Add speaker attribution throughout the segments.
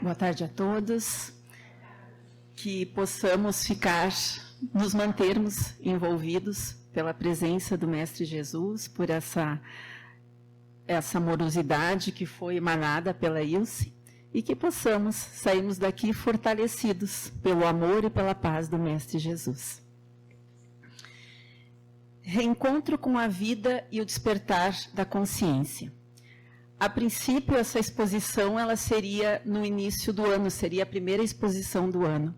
Speaker 1: Boa tarde a todos. Que possamos nos mantermos envolvidos pela presença do Mestre Jesus, por essa amorosidade que foi emanada pela Ilse, e que possamos sairmos daqui fortalecidos pelo amor e pela paz do Mestre Jesus. Reencontro com a vida e o despertar da consciência. A princípio, essa exposição ela seria no início do ano, seria a primeira exposição do ano.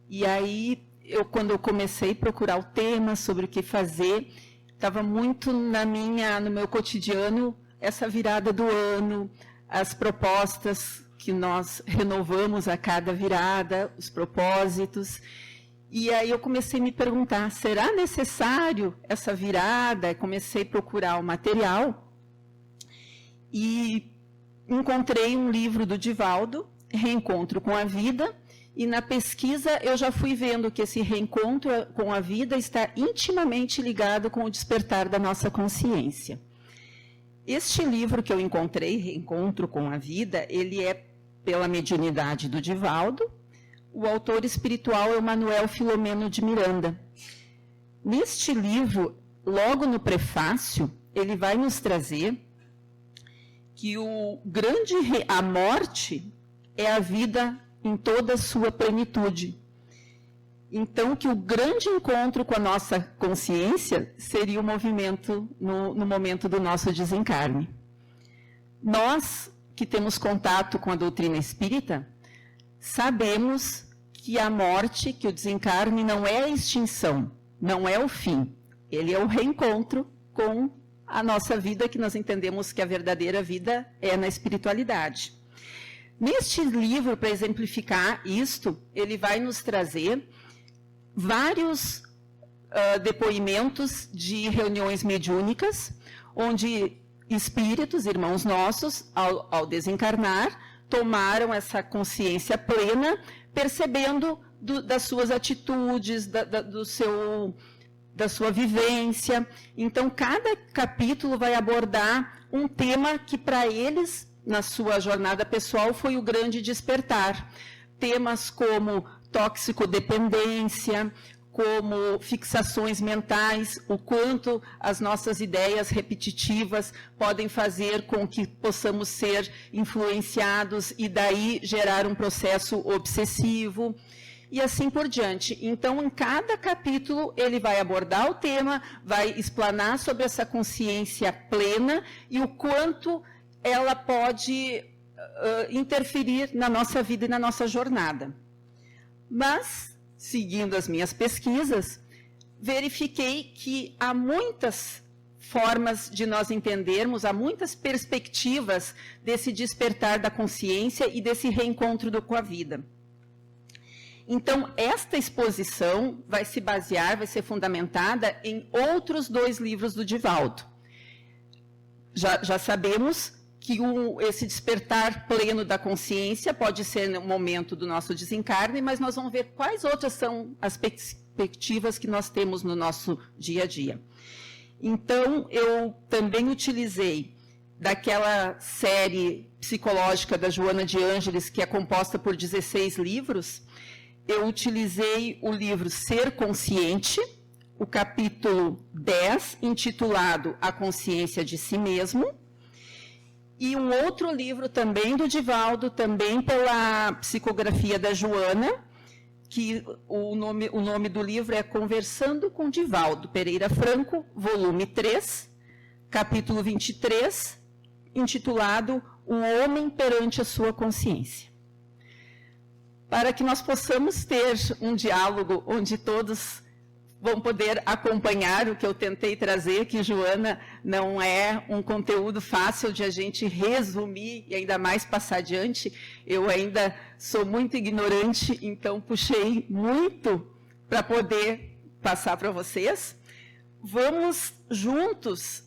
Speaker 1: E aí, quando eu comecei a procurar o tema, sobre o que fazer, estava muito no meu cotidiano, essa virada do ano, as propostas que nós renovamos a cada virada, os propósitos. E aí eu comecei a me perguntar, será necessário essa virada? Comecei a procurar o material e encontrei um livro do Divaldo, Reencontro com a Vida, e na pesquisa eu já fui vendo que esse reencontro com a vida está intimamente ligado com o despertar da nossa consciência. Este livro que eu encontrei, Reencontro com a Vida, ele é pela mediunidade do Divaldo. O autor espiritual é o Manuel Filomeno de Miranda. Neste livro, logo no prefácio, ele vai nos trazer que a morte é a vida em toda a sua plenitude. Então, que o grande encontro com a nossa consciência seria o movimento no momento do nosso desencarne. Nós, que temos contato com a doutrina espírita, sabemos que a morte, que o desencarne não é a extinção, não é o fim. Ele é o reencontro com a nossa vida, que nós entendemos que a verdadeira vida é na espiritualidade. Neste livro, para exemplificar isto, ele vai nos trazer vários depoimentos de reuniões mediúnicas, onde espíritos, irmãos nossos, ao desencarnar, tomaram essa consciência plena, percebendo das suas atitudes, da sua vivência. Então, cada capítulo vai abordar um tema que, para eles, na sua jornada pessoal, foi o grande despertar. Temas como toxicodependência, como fixações mentais, o quanto as nossas ideias repetitivas podem fazer com que possamos ser influenciados e daí gerar um processo obsessivo, e assim por diante. Então, em cada capítulo, ele vai abordar o tema, vai explanar sobre essa consciência plena e o quanto ela pode interferir na nossa vida e na nossa jornada. Mas, seguindo as minhas pesquisas, verifiquei que há muitas formas de nós entendermos, há muitas perspectivas desse despertar da consciência e desse reencontro com a vida. Então, esta exposição vai se basear, vai ser fundamentada em outros 2 livros do Divaldo. Já sabemos que esse despertar pleno da consciência pode ser no momento do nosso desencarne, mas nós vamos ver quais outras são as perspectivas que nós temos no nosso dia a dia. Então, eu também utilizei daquela série psicológica da Joana de Ângeles, que é composta por 16 livros, eu utilizei o livro Ser Consciente, o capítulo 10, intitulado A Consciência de Si Mesmo, e um outro livro também do Divaldo, também pela psicografia da Joana, que o nome do livro é Conversando com Divaldo Pereira Franco, volume 3, capítulo 23, intitulado O Homem Perante a Sua Consciência. Para que nós possamos ter um diálogo onde todos vão poder acompanhar o que eu tentei trazer, que, Joana, não é um conteúdo fácil de a gente resumir e ainda mais passar adiante. Eu ainda sou muito ignorante, então puxei muito para poder passar para vocês. Vamos juntos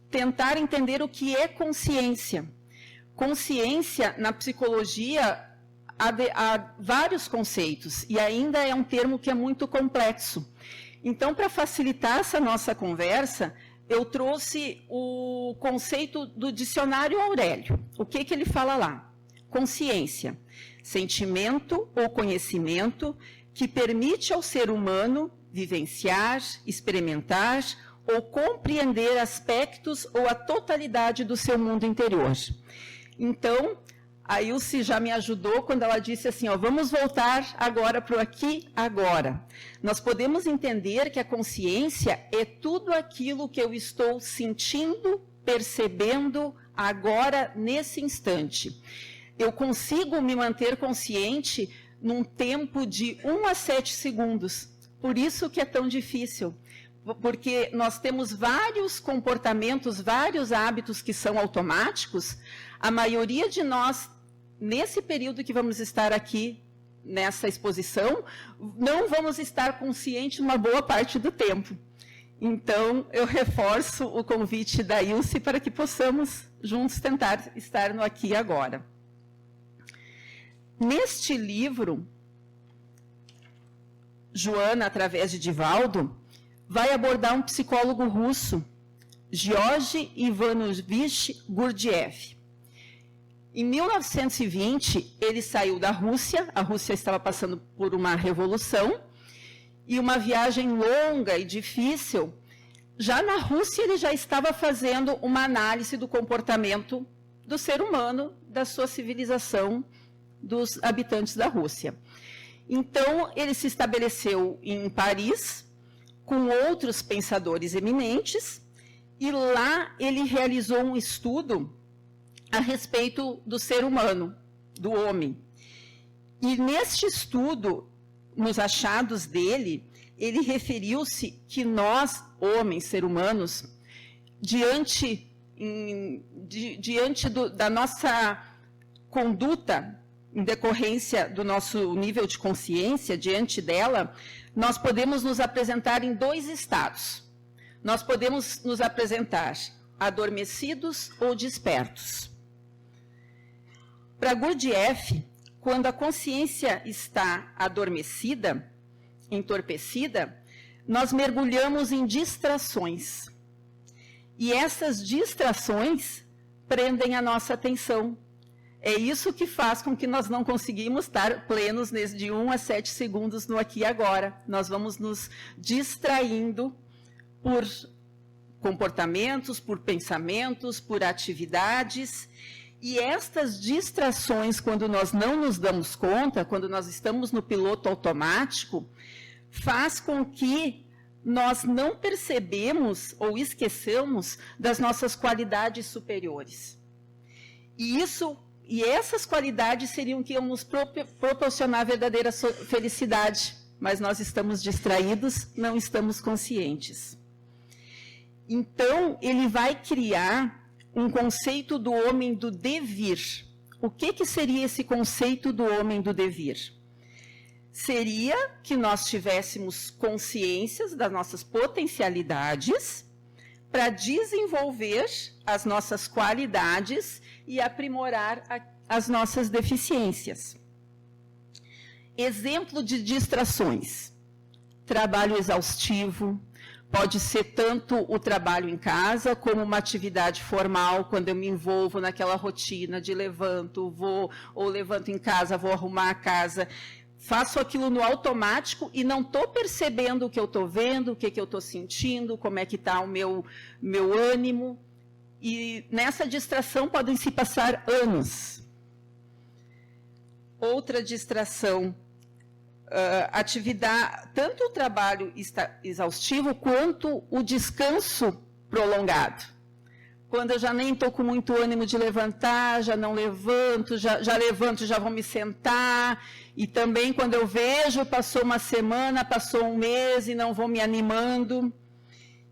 Speaker 1: tentar entender o que é consciência. Consciência, na psicologia, há vários conceitos, e ainda é um termo que é muito complexo. Então, para facilitar essa nossa conversa, eu trouxe o conceito do dicionário Aurélio. O que ele fala lá? consciência, sentimento ou conhecimento que permite ao ser humano vivenciar, experimentar ou compreender aspectos ou a totalidade do seu mundo interior. Então, a Ilse já me ajudou quando ela disse assim, ó, vamos voltar agora para o aqui, agora. Nós podemos entender que a consciência é tudo aquilo que eu estou sentindo, percebendo agora, nesse instante. Eu consigo me manter consciente num tempo de 1 a 7 segundos. Por isso que é tão difícil. Porque nós temos vários comportamentos, vários hábitos que são automáticos. A maioria de nós, nesse período que vamos estar aqui, nessa exposição, não vamos estar conscientes uma boa parte do tempo. Então, eu reforço o convite da Ilse para que possamos juntos tentar estar no aqui e agora. Neste livro, Joana, através de Divaldo, vai abordar um psicólogo russo, Georgy Ivanovich Gurdjieff. Em 1920, ele saiu da Rússia, a Rússia estava passando por uma revolução, e uma viagem longa e difícil. Já na Rússia, ele já estava fazendo uma análise do comportamento do ser humano, da sua civilização, dos habitantes da Rússia. Então, ele se estabeleceu em Paris, com outros pensadores eminentes, e lá ele realizou um estudo a respeito do ser humano, do homem. E neste estudo, nos achados dele, ele referiu-se que nós, homens, seres humanos, diante da nossa conduta, em decorrência do nosso nível de consciência, diante dela, nós podemos nos apresentar em 2 estados. Nós podemos nos apresentar adormecidos ou despertos. Para Gurdjieff, quando a consciência está adormecida, entorpecida, nós mergulhamos em distrações. E essas distrações prendem a nossa atenção. É isso que faz com que nós não conseguimos estar plenos de 1 a 7 segundos no aqui e agora. Nós vamos nos distraindo por comportamentos, por pensamentos, por atividades. E estas distrações, quando nós não nos damos conta, quando nós estamos no piloto automático, faz com que nós não percebemos ou esqueçamos das nossas qualidades superiores. E essas qualidades seriam que iam nos proporcionar a verdadeira felicidade, mas nós estamos distraídos, não estamos conscientes. Então, ele vai criar um conceito do homem do devir. O que seria esse conceito do homem do devir? Seria que nós tivéssemos consciências das nossas potencialidades para desenvolver as nossas qualidades e aprimorar as nossas deficiências. Exemplo de distrações. Trabalho exaustivo. Pode ser tanto o trabalho em casa, como uma atividade formal, quando eu me envolvo naquela rotina de levanto em casa, vou arrumar a casa. Faço aquilo no automático e não estou percebendo o que eu estou vendo, o que eu estou sentindo, como é que está o meu ânimo. E nessa distração podem se passar anos. Outra distração, atividade, tanto o trabalho exaustivo quanto o descanso prolongado. Quando eu já nem estou com muito ânimo de levantar, já não levanto, já levanto, já vou me sentar. E também quando eu vejo, passou uma semana, passou um mês e não vou me animando.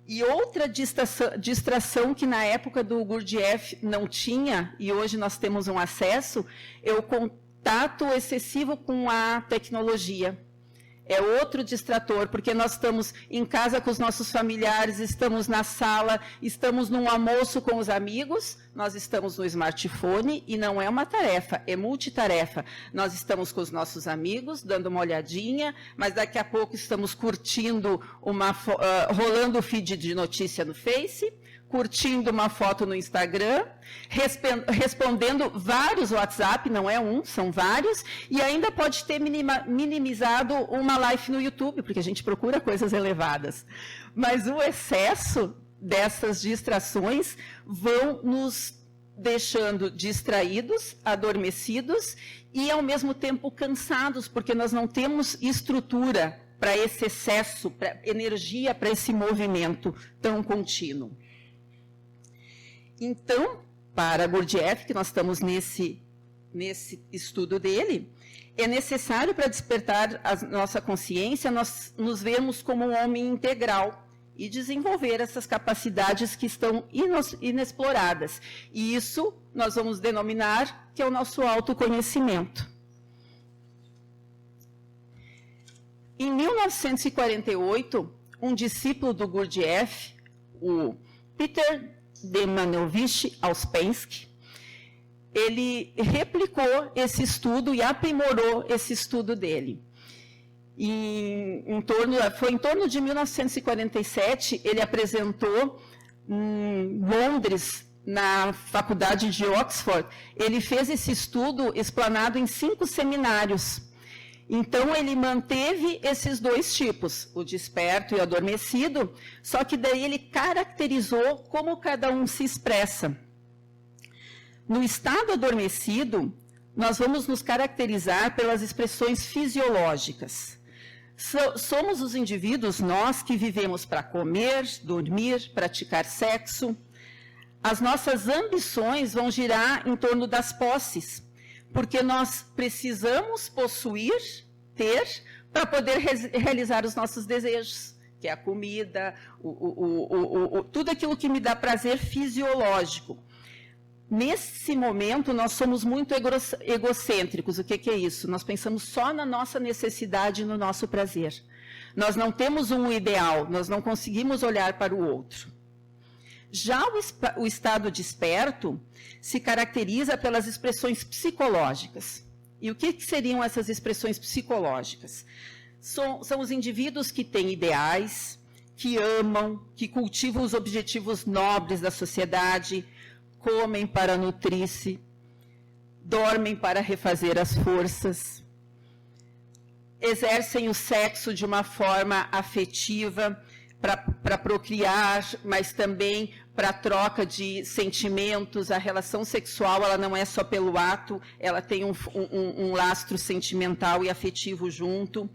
Speaker 1: E outra distração que na época do Gurdjieff não tinha, e hoje nós temos um acesso, é o contato excessivo com a tecnologia. É outro distrator, porque nós estamos em casa com os nossos familiares, estamos na sala, estamos num almoço com os amigos, nós estamos no smartphone e não é uma tarefa, é multitarefa. Nós estamos com os nossos amigos, dando uma olhadinha, mas daqui a pouco estamos curtindo, rolando o feed de notícia no Face. curtindo uma foto no Instagram, respondendo vários WhatsApp, não é um, são vários, e ainda pode ter minimizado uma live no YouTube, porque a gente procura coisas elevadas. Mas o excesso dessas distrações vão nos deixando distraídos, adormecidos e, ao mesmo tempo, cansados, porque nós não temos estrutura para esse excesso, para energia, para esse movimento tão contínuo. Então, para Gurdjieff, que nós estamos nesse estudo dele, é necessário, para despertar a nossa consciência, nós nos vermos como um homem integral e desenvolver essas capacidades que estão inexploradas. E isso nós vamos denominar que é o nosso autoconhecimento. Em 1948, um discípulo do Gurdjieff, o Peter Demanovich Ouspensky, ele replicou esse estudo e aprimorou esse estudo dele. Foi em torno de 1947, ele apresentou em Londres, na faculdade de Oxford, ele fez esse estudo explanado em 5 seminários. Então, ele manteve esses 2 tipos, o desperto e o adormecido, só que daí ele caracterizou como cada um se expressa. No estado adormecido, nós vamos nos caracterizar pelas expressões fisiológicas. Somos os indivíduos, nós, que vivemos para comer, dormir, praticar sexo. As nossas ambições vão girar em torno das posses, porque nós precisamos possuir, ter, para poder realizar os nossos desejos, que é a comida, tudo aquilo que me dá prazer fisiológico. Nesse momento, nós somos muito egocêntricos. O que é isso? Nós pensamos só na nossa necessidade e no nosso prazer. Nós não temos um ideal, nós não conseguimos olhar para o outro. Já o estado desperto se caracteriza pelas expressões psicológicas. E o que seriam essas expressões psicológicas? São os indivíduos que têm ideais, que amam, que cultivam os objetivos nobres da sociedade, comem para nutrir-se, dormem para refazer as forças, exercem o sexo de uma forma afetiva para procriar, mas também para a troca de sentimentos. A relação sexual, ela não é só pelo ato, ela tem um lastro sentimental e afetivo junto.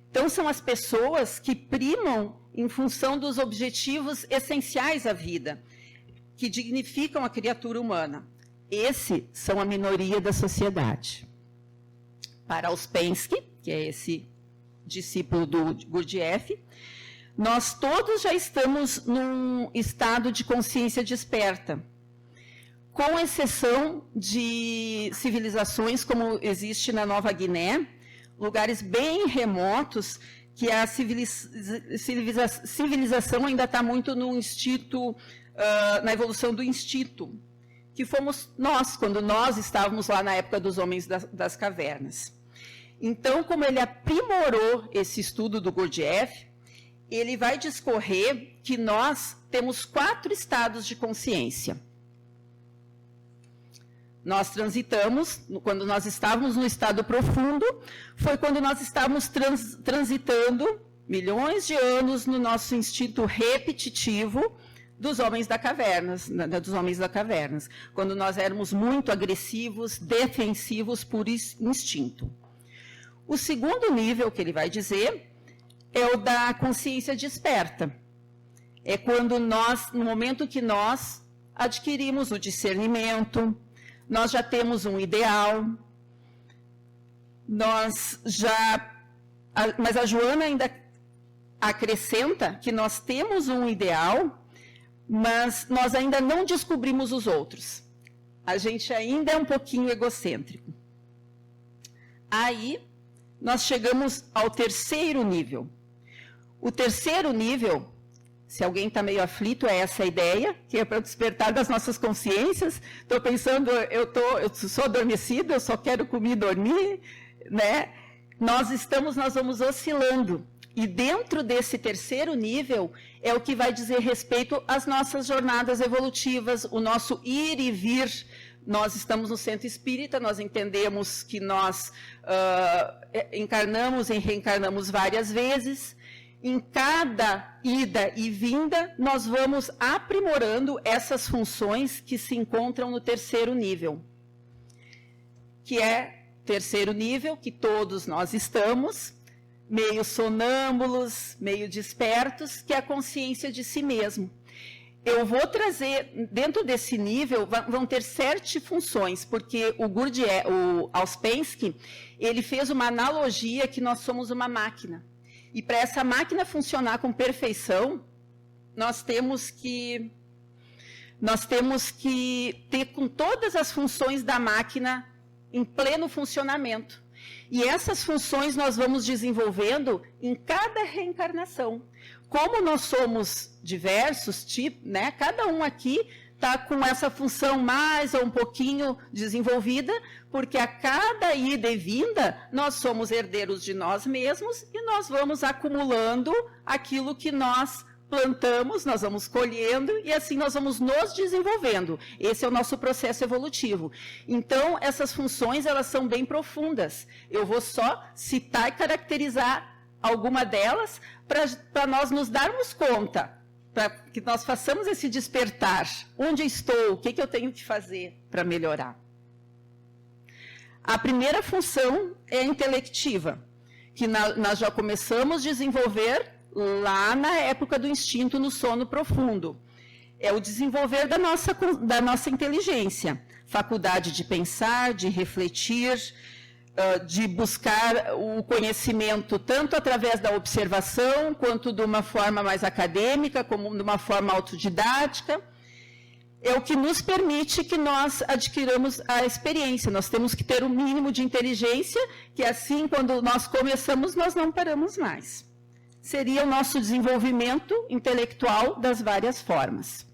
Speaker 1: Então, são as pessoas que primam em função dos objetivos essenciais à vida, que dignificam a criatura humana. Esses são a minoria da sociedade. Para Ouspensky, que é esse discípulo do Gurdjieff, nós todos já estamos num estado de consciência desperta, com exceção de civilizações como existe na Nova Guiné, lugares bem remotos, que a civilização ainda está muito no instinto, na evolução do instinto, que fomos nós, quando nós estávamos lá na época dos homens das cavernas. Então, como ele aprimorou esse estudo do Gurdjieff, ele vai discorrer que nós temos 4 estados de consciência. Nós transitamos, quando nós estávamos no estado profundo, foi quando nós estávamos transitando milhões de anos no nosso instinto repetitivo, dos homens da cavernas, quando nós éramos muito agressivos, defensivos por instinto. O segundo nível que ele vai dizer é o da consciência desperta. É quando nós, no momento que nós adquirimos o discernimento, nós já temos um ideal, mas a Joana ainda acrescenta que nós temos um ideal, mas nós ainda não descobrimos os outros. A gente ainda é um pouquinho egocêntrico. Aí, nós chegamos ao terceiro nível. O terceiro nível, se alguém está meio aflito, é essa ideia, que é para o despertar das nossas consciências. Estou pensando, eu sou adormecido, eu só quero comer e dormir, né? Nós vamos oscilando E dentro desse terceiro nível é o que vai dizer respeito às nossas jornadas evolutivas, o nosso ir e vir. Nós estamos no centro espírita, nós entendemos que nós encarnamos e reencarnamos várias vezes. Em cada ida e vinda, nós vamos aprimorando essas funções que se encontram no terceiro nível. Que é terceiro nível, que todos nós estamos, meio sonâmbulos, meio despertos, que é a consciência de si mesmo. Eu vou trazer, dentro desse nível, vão ter 7 funções, porque o Ouspensky, ele fez uma analogia que nós somos uma máquina. E para essa máquina funcionar com perfeição, nós temos que ter com todas as funções da máquina em pleno funcionamento. E essas funções nós vamos desenvolvendo em cada reencarnação. Como nós somos diversos tipos, né? Cada um aqui está com essa função mais ou um pouquinho desenvolvida, porque a cada ida e vinda, nós somos herdeiros de nós mesmos e nós vamos acumulando aquilo que nós plantamos, nós vamos colhendo e assim nós vamos nos desenvolvendo. Esse é o nosso processo evolutivo. Então, essas funções, elas são bem profundas. Eu vou só citar e caracterizar alguma delas para nós nos darmos conta, para que nós façamos esse despertar. Onde eu estou? O que eu tenho que fazer para melhorar? A primeira função é a intelectiva, que nós já começamos a desenvolver lá na época do instinto no sono profundo. É o desenvolver da nossa inteligência, faculdade de pensar, de refletir, de buscar o conhecimento tanto através da observação, quanto de uma forma mais acadêmica, como de uma forma autodidática. É o que nos permite que nós adquiramos a experiência. Nós temos que ter um mínimo de inteligência, que assim, quando nós começamos, nós não paramos mais. Seria o nosso desenvolvimento intelectual das várias formas.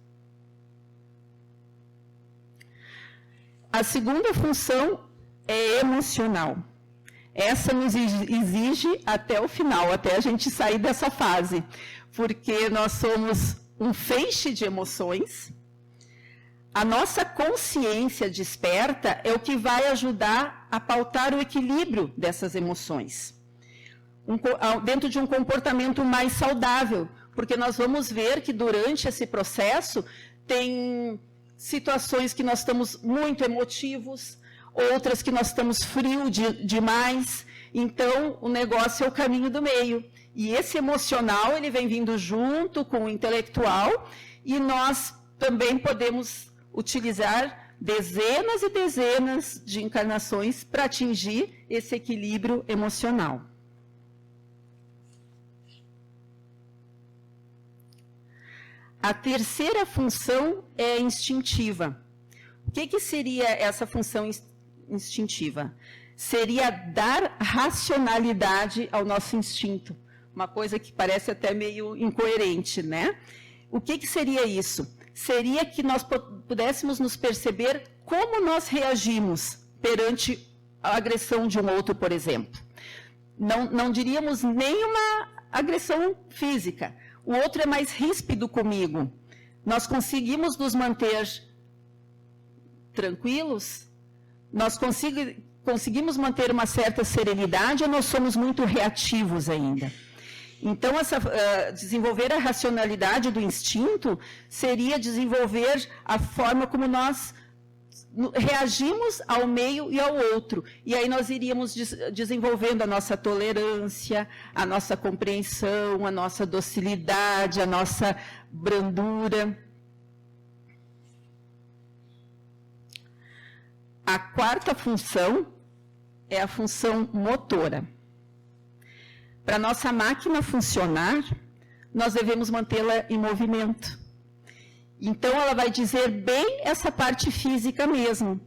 Speaker 1: A segunda função é emocional. Essa nos exige até o final, até a gente sair dessa fase, porque nós somos um feixe de emoções. A nossa consciência desperta é o que vai ajudar a pautar o equilíbrio dessas emoções. Dentro de um comportamento mais saudável, porque nós vamos ver que durante esse processo tem situações que nós estamos muito emotivos, outras que nós estamos frios demais. Então, o negócio é o caminho do meio. E esse emocional, ele vem vindo junto com o intelectual, e nós também podemos utilizar dezenas e dezenas de encarnações para atingir esse equilíbrio emocional. A terceira função é instintiva. O que seria essa função instintiva? Seria dar racionalidade ao nosso instinto. Uma coisa que parece até meio incoerente, né? O que seria isso? Seria que nós pudéssemos nos perceber como nós reagimos perante a agressão de um outro, por exemplo. Não diríamos nenhuma agressão física. O outro é mais ríspido comigo. Nós conseguimos nos manter tranquilos? Nós conseguimos manter uma certa serenidade ou nós somos muito reativos ainda? Então, desenvolver a racionalidade do instinto seria desenvolver a forma como nós reagimos ao meio e ao outro. E aí nós iríamos desenvolvendo a nossa tolerância, a nossa compreensão, a nossa docilidade, a nossa brandura. A quarta função é a função motora. Para a nossa máquina funcionar, nós devemos mantê-la em movimento. Então, ela vai dizer bem essa parte física mesmo.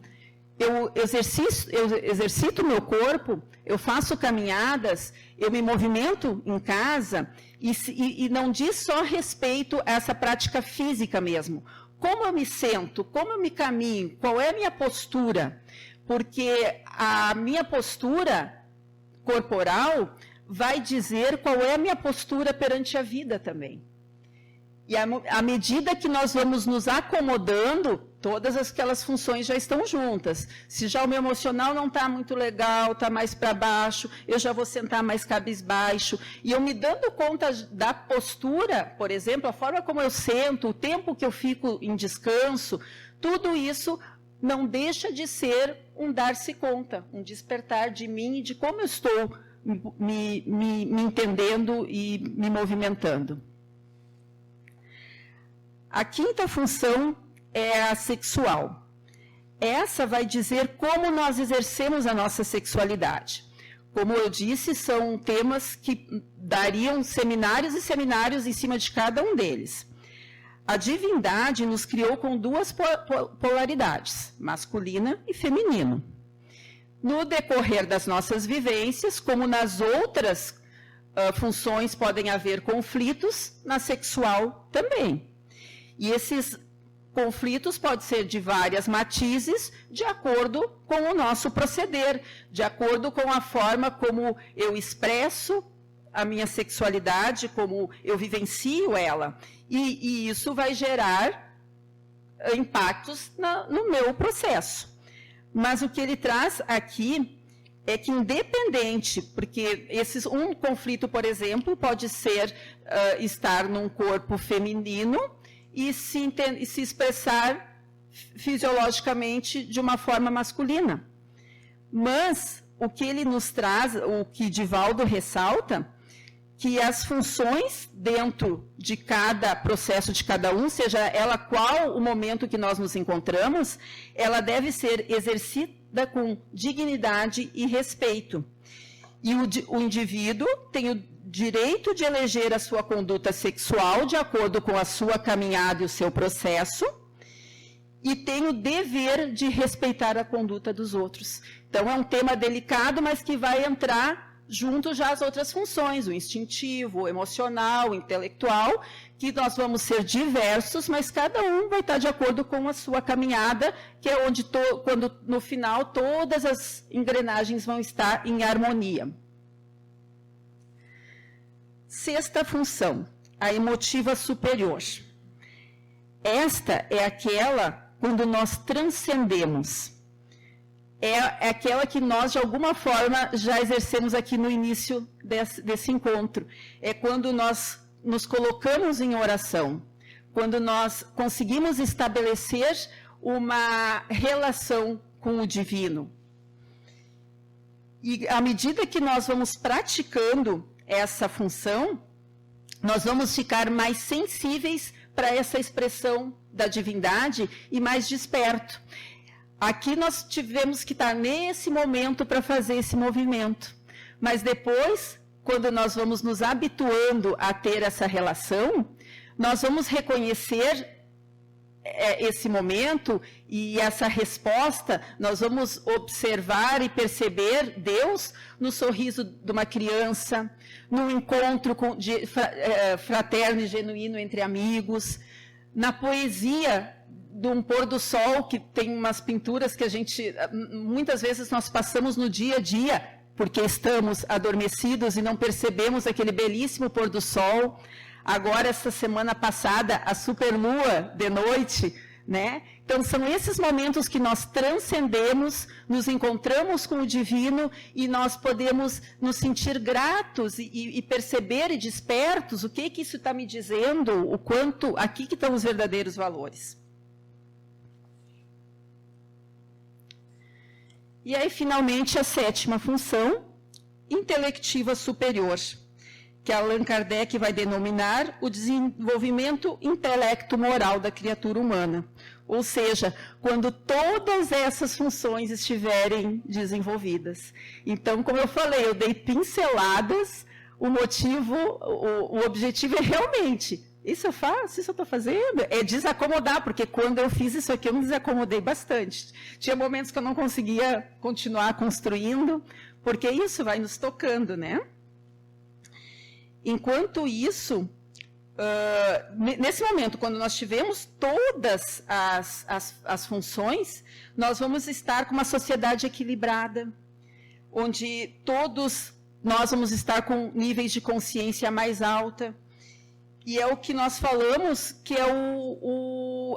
Speaker 1: Eu exercito o meu corpo, eu faço caminhadas, eu me movimento em casa, e não diz só respeito a essa prática física mesmo. Como eu me sento, como eu me caminho, qual é a minha postura? Porque a minha postura corporal vai dizer qual é a minha postura perante a vida também. E à medida que nós vamos nos acomodando, todas aquelas funções já estão juntas. Se já o meu emocional não está muito legal, está mais para baixo, eu já vou sentar mais cabisbaixo. E eu me dando conta da postura, por exemplo, a forma como eu sento, o tempo que eu fico em descanso, tudo isso não deixa de ser um dar-se conta, um despertar de mim e de como eu estou me entendendo e me movimentando. A quinta função é a sexual. Essa vai dizer como nós exercemos a nossa sexualidade. Como eu disse, são temas que dariam seminários e seminários em cima de cada um deles. A divindade nos criou com duas polaridades, masculina e feminino. No decorrer das nossas vivências, como nas outras funções podem haver conflitos, na sexual também. E esses conflitos podem ser de várias matizes, de acordo com o nosso proceder, de acordo com a forma como eu expresso a minha sexualidade, como eu vivencio ela. E isso vai gerar impactos no meu processo. Mas o que ele traz aqui é que independente, porque um conflito, por exemplo, pode ser estar num corpo feminino, e se expressar fisiologicamente de uma forma masculina. Mas o que ele nos traz, o que Divaldo ressalta, que as funções dentro de cada processo de cada um, seja ela qual o momento que nós nos encontramos, ela deve ser exercida com dignidade e respeito. E o indivíduo tem o direito de eleger a sua conduta sexual de acordo com a sua caminhada e o seu processo, e tem o dever de respeitar a conduta dos outros. Então, é um tema delicado, mas que vai entrar junto já as outras funções, o instintivo, o emocional, o intelectual, que nós vamos ser diversos, mas cada um vai estar de acordo com a sua caminhada, que é onde, quando no final, todas as engrenagens vão estar em harmonia. Sexta função, a emotiva superior. Esta é aquela quando nós transcendemos. É aquela que nós, de alguma forma, já exercemos aqui no início desse encontro. É quando nós nos colocamos em oração, quando nós conseguimos estabelecer uma relação com o divino. E à medida que nós vamos praticando essa função, nós vamos ficar mais sensíveis para essa expressão da divindade e mais desperto. Aqui nós tivemos que estar nesse momento para fazer esse movimento. Mas depois, quando nós vamos nos habituando a ter essa relação, nós vamos reconhecer esse momento e essa resposta, nós vamos observar e perceber Deus no sorriso de uma criança, no encontro fraterno e genuíno entre amigos, na poesia de um pôr do sol, que tem umas pinturas que muitas vezes nós passamos no dia a dia, porque estamos adormecidos e não percebemos aquele belíssimo pôr do sol. Agora, essa semana passada, a superlua de noite, né? Então, são esses momentos que nós transcendemos, nos encontramos com o divino e nós podemos nos sentir gratos e perceber e despertos o que isso está me dizendo, o quanto aqui que estão os verdadeiros valores. E aí, finalmente, a sétima função, intelectiva superior, que Allan Kardec vai denominar o desenvolvimento intelecto-moral da criatura humana. Ou seja, quando todas essas funções estiverem desenvolvidas. Então, como eu falei, eu dei pinceladas, o objetivo é realmente, isso eu faço, isso eu estou fazendo, é desacomodar, porque quando eu fiz isso aqui eu me desacomodei bastante. Tinha momentos que eu não conseguia continuar construindo, porque isso vai nos tocando, né? Enquanto isso, nesse momento, quando nós tivermos todas as funções, nós vamos estar com uma sociedade equilibrada, onde todos nós vamos estar com níveis de consciência mais alta. E é o que nós falamos, que é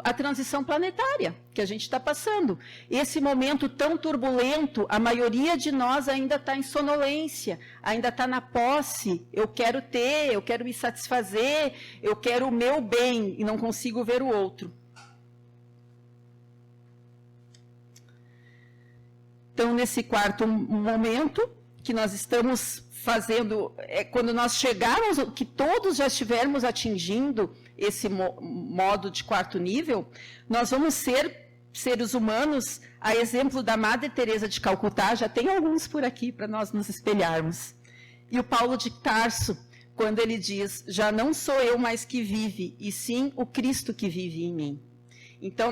Speaker 1: a transição planetária que a gente está passando. Esse momento tão turbulento, a maioria de nós ainda está em sonolência, ainda está na posse. Eu quero ter, eu quero me satisfazer, eu quero o meu bem e não consigo ver o outro. Então, nesse quarto momento, que nós estamos fazendo, quando nós chegarmos, que todos já estivermos atingindo esse modo de quarto nível, nós vamos ser seres humanos, a exemplo da Madre Teresa de Calcutá, já tem alguns por aqui para nós nos espelharmos. E o Paulo de Tarso, quando ele diz, já não sou eu mais que vive, e sim o Cristo que vive em mim. Então,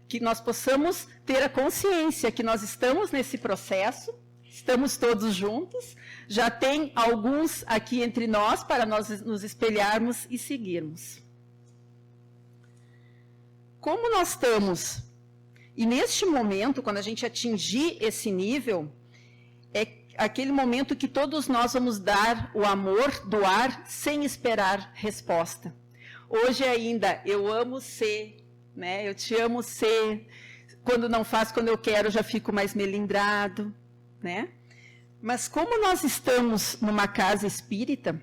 Speaker 1: que nós possamos ter a consciência que nós estamos nesse processo, estamos todos juntos, já tem alguns aqui entre nós para nós nos espelharmos e seguirmos. Como nós estamos? E neste momento, quando a gente atingir esse nível, é aquele momento que todos nós vamos dar o amor, doar, sem esperar resposta. Hoje ainda, eu amo ser, né? Eu te amo ser. Quando não faço, quando eu quero, eu já fico mais melindrado, né? Mas como nós estamos numa casa espírita,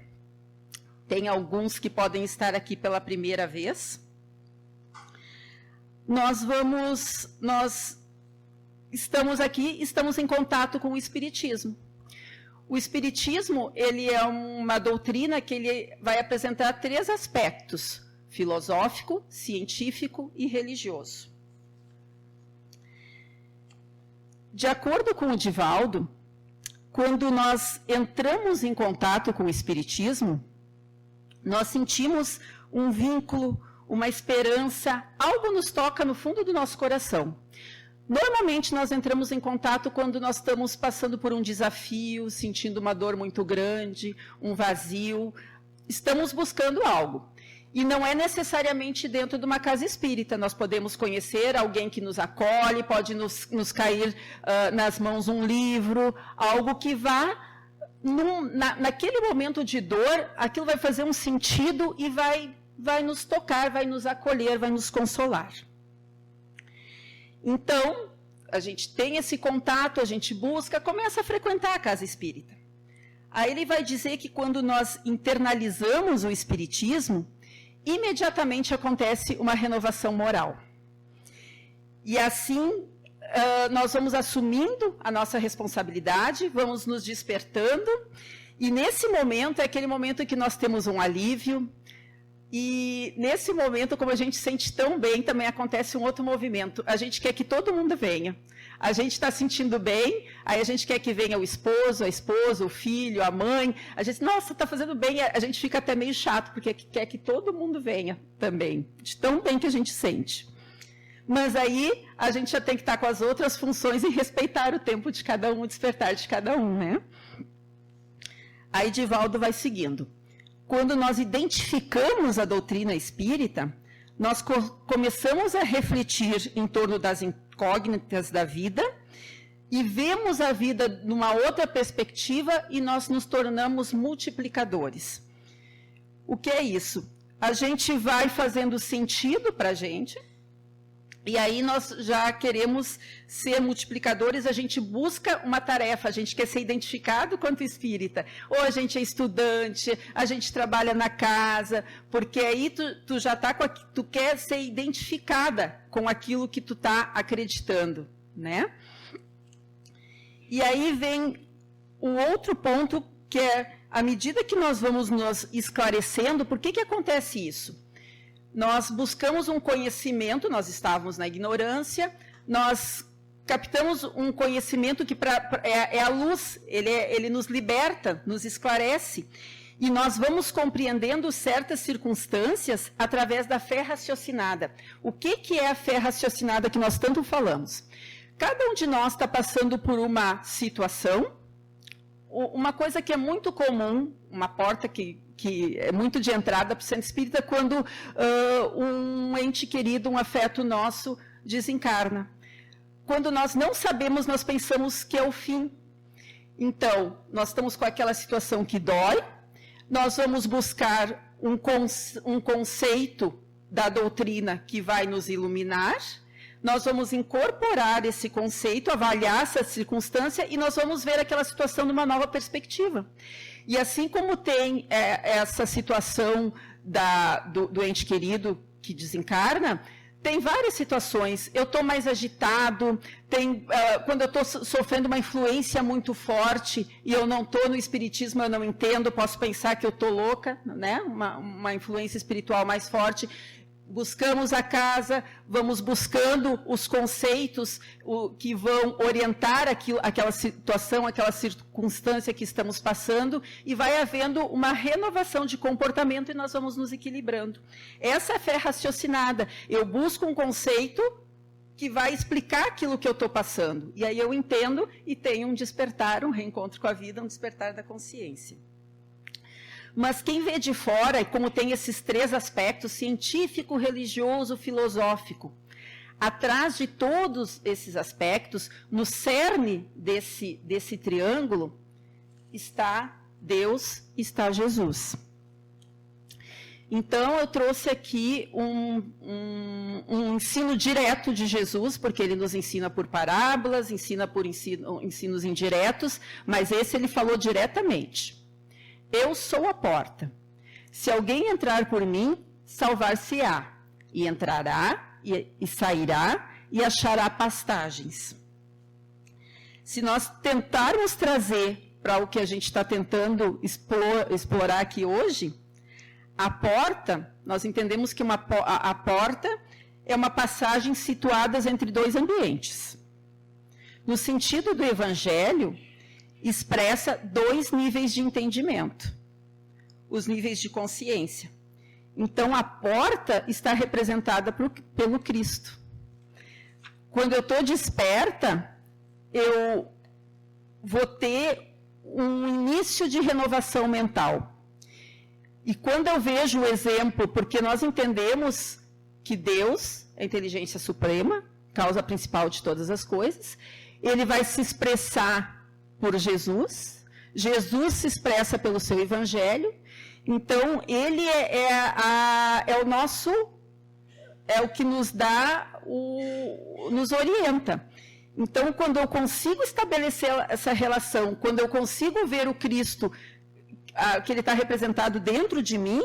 Speaker 1: tem alguns que podem estar aqui pela primeira vez, nós estamos aqui, estamos em contato com o Espiritismo. O Espiritismo, ele é uma doutrina que ele vai apresentar 3 aspectos: filosófico, científico e religioso. De acordo com o Divaldo, quando nós entramos em contato com o Espiritismo, nós sentimos um vínculo, uma esperança, algo nos toca no fundo do nosso coração. Normalmente nós entramos em contato quando nós estamos passando por um desafio, sentindo uma dor muito grande, um vazio, estamos buscando algo. E não é necessariamente dentro de uma casa espírita, nós podemos conhecer alguém que nos acolhe, pode nos cair nas mãos um livro, algo que vá, naquele momento de dor, aquilo vai fazer um sentido e vai nos tocar, vai nos acolher, vai nos consolar. Então, a gente tem esse contato, a gente busca, começa a frequentar a casa espírita. Aí ele vai dizer que quando nós internalizamos o espiritismo, imediatamente acontece uma renovação moral. E assim, nós vamos assumindo a nossa responsabilidade, vamos nos despertando, e nesse momento, é aquele momento que nós temos um alívio, e nesse momento, como a gente sente tão bem, também acontece um outro movimento. A gente quer que todo mundo venha. A gente está sentindo bem, aí a gente quer que venha o esposo, a esposa, o filho, a mãe. A gente, nossa, está fazendo bem. A gente fica até meio chato, porque quer que todo mundo venha também, de tão bem que a gente sente. Mas aí a gente já tem que estar com as outras funções e respeitar o tempo de cada um, o despertar de cada um, né? Aí Divaldo vai seguindo. Quando nós identificamos a doutrina espírita, nós começamos a refletir em torno das incógnitas da vida e vemos a vida numa outra perspectiva e nós nos tornamos multiplicadores. O que é isso? A gente vai fazendo sentido para a gente, e aí nós já queremos ser multiplicadores, a gente busca uma tarefa, a gente quer ser identificado quanto espírita. Ou a gente é estudante, a gente trabalha na casa, porque aí tu já tá tu quer ser identificada com aquilo que tu tá acreditando, né? E aí vem o outro ponto, que é, à medida que nós vamos nos esclarecendo, por que acontece isso? Nós buscamos um conhecimento, nós estávamos na ignorância, nós captamos um conhecimento que é a luz, ele nos liberta, nos esclarece, e nós vamos compreendendo certas circunstâncias através da fé raciocinada. O que é a fé raciocinada que nós tanto falamos? Cada um de nós está passando por uma situação, uma coisa que é muito comum, uma porta que é muito de entrada para o centro espírita, quando um ente querido, um afeto nosso, desencarna. Quando nós não sabemos, nós pensamos que é o fim. Então, nós estamos com aquela situação que dói, nós vamos buscar um conceito da doutrina que vai nos iluminar, nós vamos incorporar esse conceito, avaliar essa circunstância e nós vamos ver aquela situação numa nova perspectiva. E assim como tem essa situação do ente querido que desencarna, tem várias situações. Eu estou mais agitado, quando eu estou sofrendo uma influência muito forte e eu não estou no espiritismo, eu não entendo, posso pensar que eu estou louca, né? Uma influência espiritual mais forte. Buscamos a casa, vamos buscando os conceitos que vão orientar aquela situação, aquela circunstância que estamos passando, e vai havendo uma renovação de comportamento e nós vamos nos equilibrando. Essa é a fé raciocinada. Eu busco um conceito que vai explicar aquilo que eu estou passando. E aí eu entendo e tenho um despertar, um reencontro com a vida, um despertar da consciência. Mas quem vê de fora, e como tem esses três aspectos, científico, religioso, filosófico, atrás de todos esses aspectos, no cerne desse triângulo, está Deus, está Jesus. Então, eu trouxe aqui um ensino direto de Jesus, porque ele nos ensina por parábolas, ensina por ensinos indiretos, mas esse ele falou diretamente. Eu sou a porta. Se alguém entrar por mim, salvar-se-á, e entrará, e sairá, e achará pastagens. Se nós tentarmos trazer para o que a gente está tentando explorar aqui hoje, a porta, nós entendemos que a porta é uma passagem situada entre dois ambientes. No sentido do Evangelho, expressa dois níveis de entendimento, os níveis de consciência. Então, a porta está representada pelo Cristo. Quando eu estou desperta, eu vou ter um início de renovação mental. E quando eu vejo o exemplo, porque nós entendemos que Deus é a inteligência suprema, causa principal de todas as coisas, ele vai se expressar por Jesus, Jesus se expressa pelo seu Evangelho, então ele é o que nos dá, nos orienta. Então, quando eu consigo estabelecer essa relação, quando eu consigo ver o Cristo, que ele está representado dentro de mim,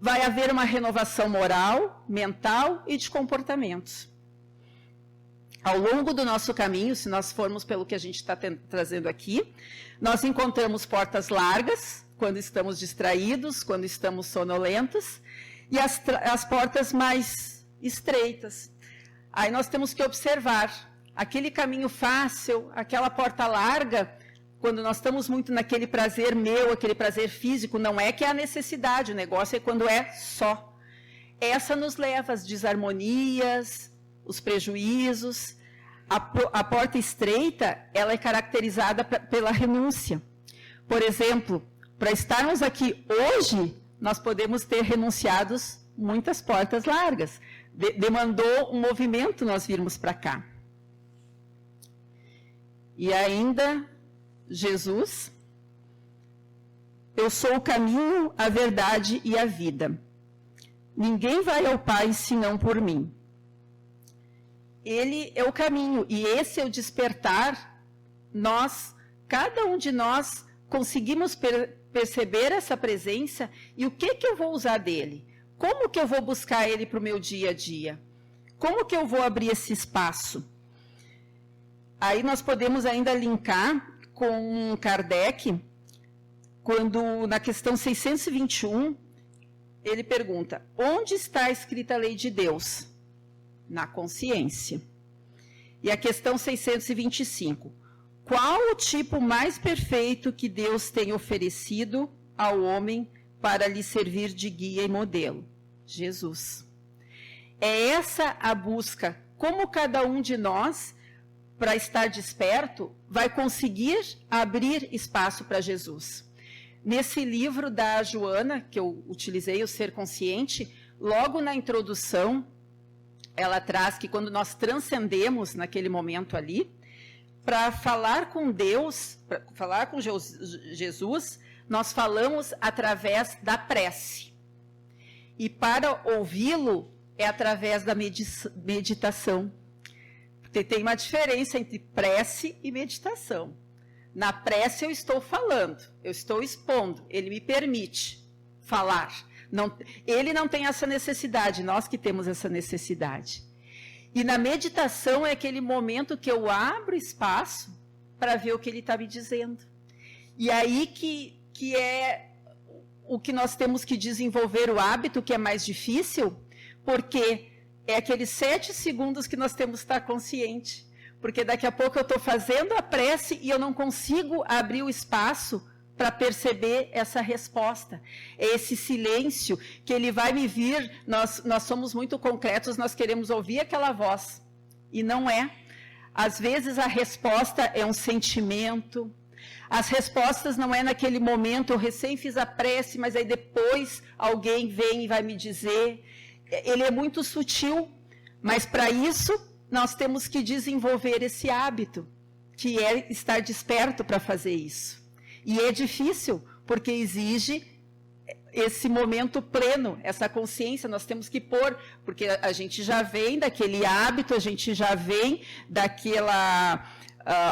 Speaker 1: vai haver uma renovação moral, mental e de comportamentos. Ao longo do nosso caminho, se nós formos pelo que a gente está trazendo aqui, nós encontramos portas largas, quando estamos distraídos, quando estamos sonolentos, e as portas mais estreitas. Aí nós temos que observar, aquele caminho fácil, aquela porta larga, quando nós estamos muito naquele prazer meu, aquele prazer físico, não é que é a necessidade, o negócio é quando é só. Essa nos leva às desarmonias, os prejuízos. A porta estreita, ela é caracterizada pela renúncia. Por exemplo, para estarmos aqui hoje, nós podemos ter renunciados muitas portas largas. Demandou um movimento nós virmos para cá. E ainda, Jesus, eu sou o caminho, a verdade e a vida. Ninguém vai ao Pai senão por mim. Ele é o caminho, e esse é o despertar. Cada um de nós, conseguimos perceber essa presença, e o que eu vou usar dele? Como que eu vou buscar ele para o meu dia a dia? Como que eu vou abrir esse espaço? Aí nós podemos ainda linkar com Kardec, quando na questão 621, ele pergunta, onde está escrita a lei de Deus? Na consciência. E a questão 625, qual o tipo mais perfeito que Deus tem oferecido ao homem para lhe servir de guia e modelo? Jesus. É essa a busca, como cada um de nós, para estar desperto, vai conseguir abrir espaço para Jesus. Nesse livro da Joana, que eu utilizei, O Ser Consciente, logo na introdução, ela traz que quando nós transcendemos naquele momento ali, para falar com Deus, para falar com Jesus, nós falamos através da prece. E para ouvi-lo é através da meditação. Porque tem uma diferença entre prece e meditação. Na prece eu estou falando, eu estou expondo, ele me permite falar. Ele não tem essa necessidade, nós que temos essa necessidade. E na meditação é aquele momento que eu abro espaço para ver o que ele está me dizendo. E aí que é o que nós temos que desenvolver o hábito, que é mais difícil, porque é aqueles 7 segundos que nós temos que estar consciente. Porque daqui a pouco eu estou fazendo a prece e eu não consigo abrir o espaço para perceber essa resposta. É esse silêncio que ele vai me vir, nós somos muito concretos, nós queremos ouvir aquela voz. E não é. Às vezes a resposta é um sentimento. As respostas não é naquele momento, eu recém fiz a prece, mas aí depois alguém vem e vai me dizer. Ele é muito sutil, mas para isso nós temos que desenvolver esse hábito, que é estar desperto para fazer isso. E é difícil, porque exige esse momento pleno, essa consciência, nós temos que pôr, porque a gente já vem daquele hábito, a gente já vem daquela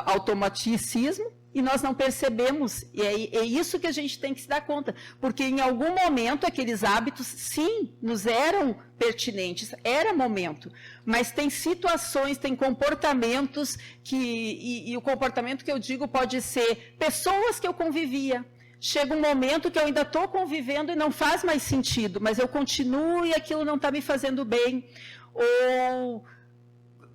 Speaker 1: automaticismo, e nós não percebemos, e é isso que a gente tem que se dar conta, porque em algum momento aqueles hábitos, sim, nos eram pertinentes, era momento, mas tem situações, tem comportamentos, e o comportamento que eu digo pode ser pessoas que eu convivia, chega um momento que eu ainda estou convivendo e não faz mais sentido, mas eu continuo e aquilo não está me fazendo bem, ou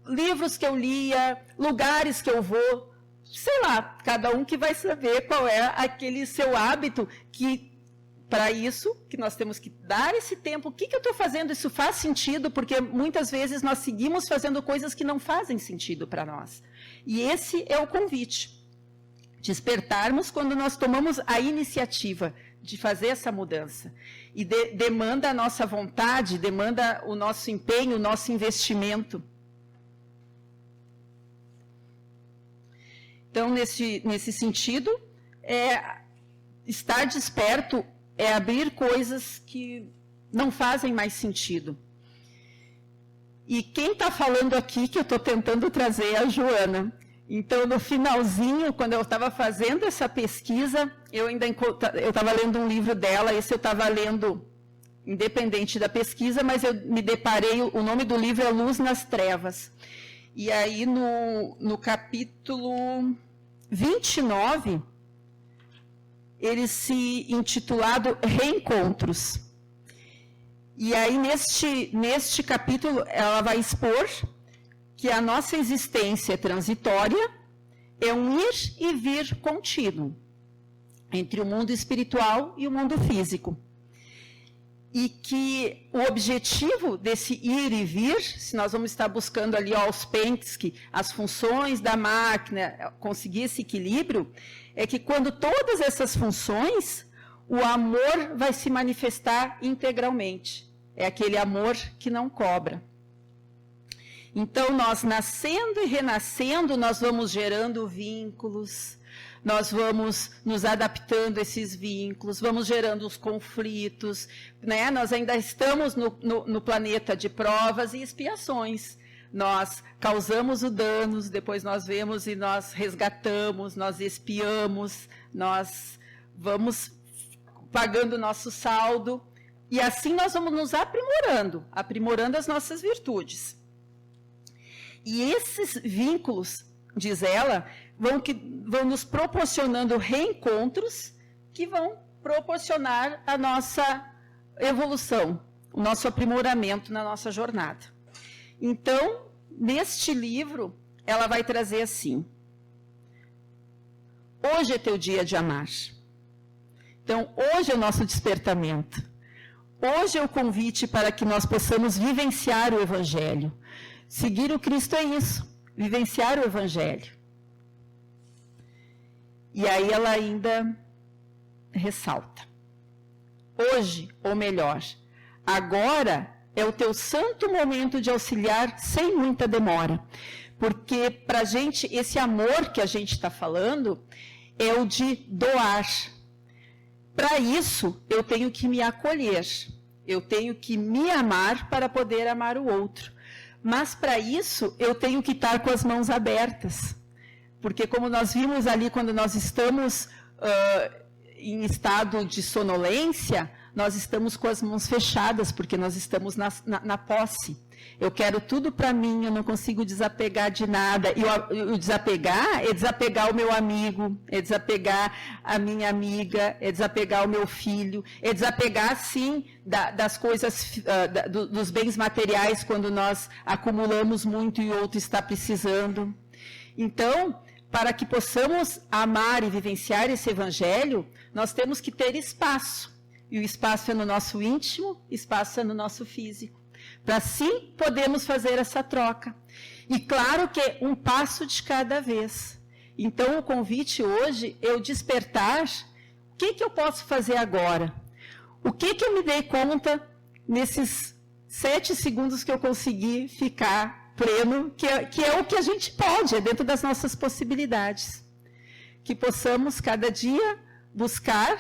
Speaker 1: livros que eu lia, lugares que eu vou, sei lá, cada um que vai saber qual é aquele seu hábito, que para isso que nós temos que dar esse tempo. O que eu estou fazendo? Isso faz sentido? Porque muitas vezes nós seguimos fazendo coisas que não fazem sentido para nós. E esse é o convite. Despertarmos quando nós tomamos a iniciativa de fazer essa mudança. E demanda a nossa vontade, demanda o nosso empenho, o nosso investimento. Então, nesse sentido, estar desperto é abrir coisas que não fazem mais sentido. E quem está falando aqui, que eu estou tentando trazer, é a Joana. Então, no finalzinho, quando eu estava fazendo essa pesquisa, eu estava lendo um livro dela, esse eu estava lendo independente da pesquisa, mas eu me deparei, o nome do livro é Luz nas Trevas. E aí, no capítulo 29, ele se intitulado Reencontros. E aí, neste capítulo, ela vai expor que a nossa existência transitória é um ir e vir contínuo entre o mundo espiritual e o mundo físico. E que o objetivo desse ir e vir, se nós vamos estar buscando ali aos Pensky, as funções da máquina, conseguir esse equilíbrio, é que quando todas essas funções, o amor vai se manifestar integralmente. É aquele amor que não cobra. Então, nós nascendo e renascendo, nós vamos gerando vínculos, nós vamos nos adaptando a esses vínculos, vamos gerando os conflitos, né? Nós ainda estamos no planeta de provas e expiações. Nós causamos o danos, depois nós vemos e nós resgatamos, nós expiamos, nós vamos pagando o nosso saldo, e assim nós vamos nos aprimorando as nossas virtudes. E esses vínculos, diz ela, vão nos proporcionando reencontros que vão proporcionar a nossa evolução, o nosso aprimoramento na nossa jornada. Então, neste livro, ela vai trazer assim: hoje é teu dia de amar. Então, hoje é o nosso despertamento. Hoje é o convite para que nós possamos vivenciar o Evangelho. Seguir o Cristo é isso, vivenciar o Evangelho. E aí ela ainda ressalta: hoje, ou melhor, agora é o teu santo momento de auxiliar sem muita demora, porque para a gente, esse amor que a gente está falando é o de doar. Para isso, eu tenho que me acolher, eu tenho que me amar para poder amar o outro. Mas para isso, eu tenho que estar com as mãos abertas, porque como nós vimos ali quando nós estamos em estado de sonolência, nós estamos com as mãos fechadas, porque nós estamos na posse. Eu quero tudo para mim, eu não consigo desapegar de nada. E o desapegar é desapegar o meu amigo, é desapegar a minha amiga, é desapegar o meu filho, é desapegar, sim, das coisas, dos bens materiais, quando nós acumulamos muito e o outro está precisando. Então, para que possamos amar e vivenciar esse evangelho, nós temos que ter espaço. E o espaço é no nosso íntimo, espaço é no nosso físico. Para assim podermos fazer essa troca. E claro que é um passo de cada vez. Então o convite hoje é o despertar. O que eu posso fazer agora? O que eu me dei conta nesses 7 segundos que eu consegui ficar pleno, que é o que a gente pode, é dentro das nossas possibilidades. Que possamos cada dia buscar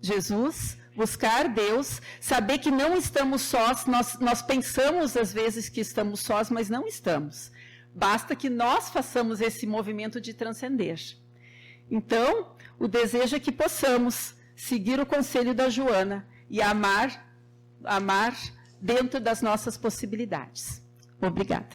Speaker 1: Jesus, buscar Deus, saber que não estamos sós, nós pensamos às vezes que estamos sós, mas não estamos. Basta que nós façamos esse movimento de transcender. Então, o desejo é que possamos seguir o conselho da Joana e amar dentro das nossas possibilidades. Obrigada.